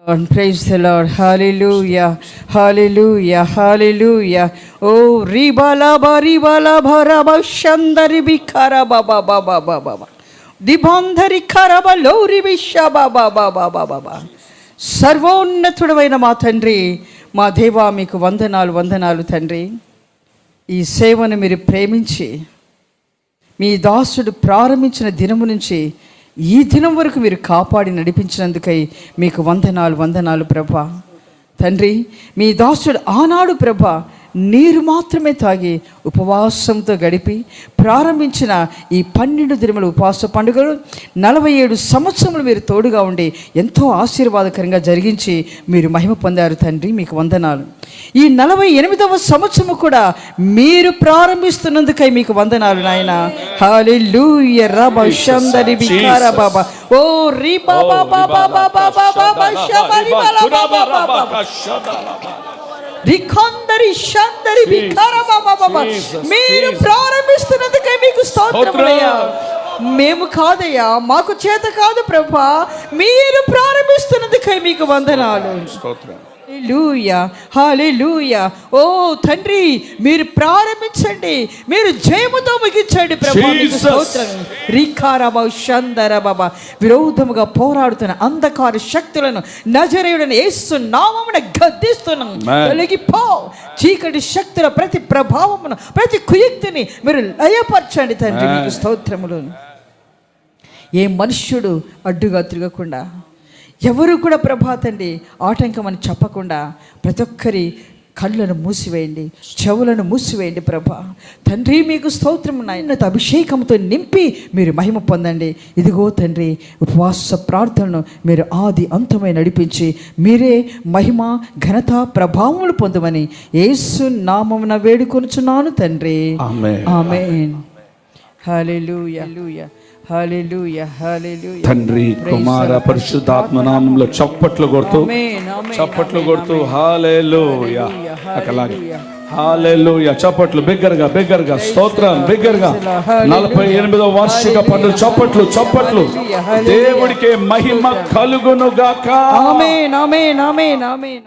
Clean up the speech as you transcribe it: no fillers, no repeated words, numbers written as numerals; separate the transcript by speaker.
Speaker 1: Praise the Lord. Hallelujah. Hallelujah. Hallelujah. Oh, ribala bharaba shandari bikara baba baba baba. Dibandhari karaba lori bisha baba baba baba. సర్వోన్నతుడైన మా తండ్రి, మా దేవా, మీకు వందనాలు తండ్రి. ఈ సేవను మీరు ప్రేమించి మీ దాసుడు ప్రారంభించిన దినము నుంచి ఈ దినం వరకు మీరు కాపాడి నడిపించినందుకై మీకు వందనాలు ప్రభా. తండ్రి, మీ దాసుడు ఆనాడు ప్రభా నీరు మాత్రమే తాగి ఉపవాసంతో గడిపి ప్రారంభించిన ఈ 12 దినముల ఉపవాస పండుగలు 47 సంవత్సరములు మీరు తోడుగా ఉండి ఎంతో ఆశీర్వాదకరంగా జరిగించి మీరు మహిమ పొందారు తండ్రి. మీకు వందనాలు. ఈ 48వ సంవత్సరము కూడా మీరు ప్రారంభిస్తున్నందుకై మీకు వందనాలు నాయన. హల్లెలూయా. రబా షందరి బికారా బాబా. ఓ రి బాబా బాబా బాబా బాబా షబరి బాలా బాబా బాబా రిఖందరి షందరి బికారా బాబా బాబా. మీరు ప్రారంభిస్తున్నందుకై మీకు స్తోత్రములయ్యా. మేము కాదయ్యా, మాకు చేత కాదు ప్రభా, మీరు ప్రారంభిస్తున్నందుకై మీకు వందనాలు. స్తోత్రం. హల్లెలూయా. హల్లెలూయా. ఓ తండ్రి, మీరు ప్రారంభించండి, మీరు జయముతో ముగించండి ప్రభా. మీకు స్తోత్రం. రిఖారబా షందరబా. విరోధముగా పోరాడుతున్న అంధకార శక్తులను నజరేయుడైన యేసు నామమున గద్దిస్తున్నాం. తొలగిపో. చీకటి శక్తుల ప్రతి ప్రభావమును, ప్రతి కుయుక్తిని మీరు లయపరచండి తండ్రి. మీకు స్తోత్రములు. ఏ మనుష్యుడు అడ్డుగా తిరగకుండా, ఎవరు కూడా ప్రభాతండి ఆటంకమని చెప్పకుండా ప్రతి ఒక్కరి కళ్ళను మూసివేయండి, చెవులను మూసివేయండి ప్రభా. తండ్రి, మీకు స్తోత్రం. నాయన అభిషేకంతో నింపి మీరు మహిమ పొందండి. ఇదిగో తండ్రి, ఉపవాస ప్రార్థనను మీరు ఆది అంతమై నడిపించి మీరే మహిమ ఘనత ప్రభావములు పొందమని యేసు నామమున వేడుకొనుచున్నాను తండ్రి. ఆమేన్. హల్లెలూయా. హల్లెలూయా. హల్లెలూయా.
Speaker 2: తండ్రి, కుమార, పరిశుద్ధాత్మ నామములో చప్పట్లు కొడుతూ హల్లెలూయా. అకలాగే హల్లెలూయా. చప్పట్లు బిగ్గరగా స్తోత్రం బిగ్గరగా. 48వ వార్షిక పండుగ చప్పట్లు. దేవుడికే మహిమ కలుగును గాక.
Speaker 1: ఆమేన్ ఆమేన్ ఆమేన్ ఆమేన్.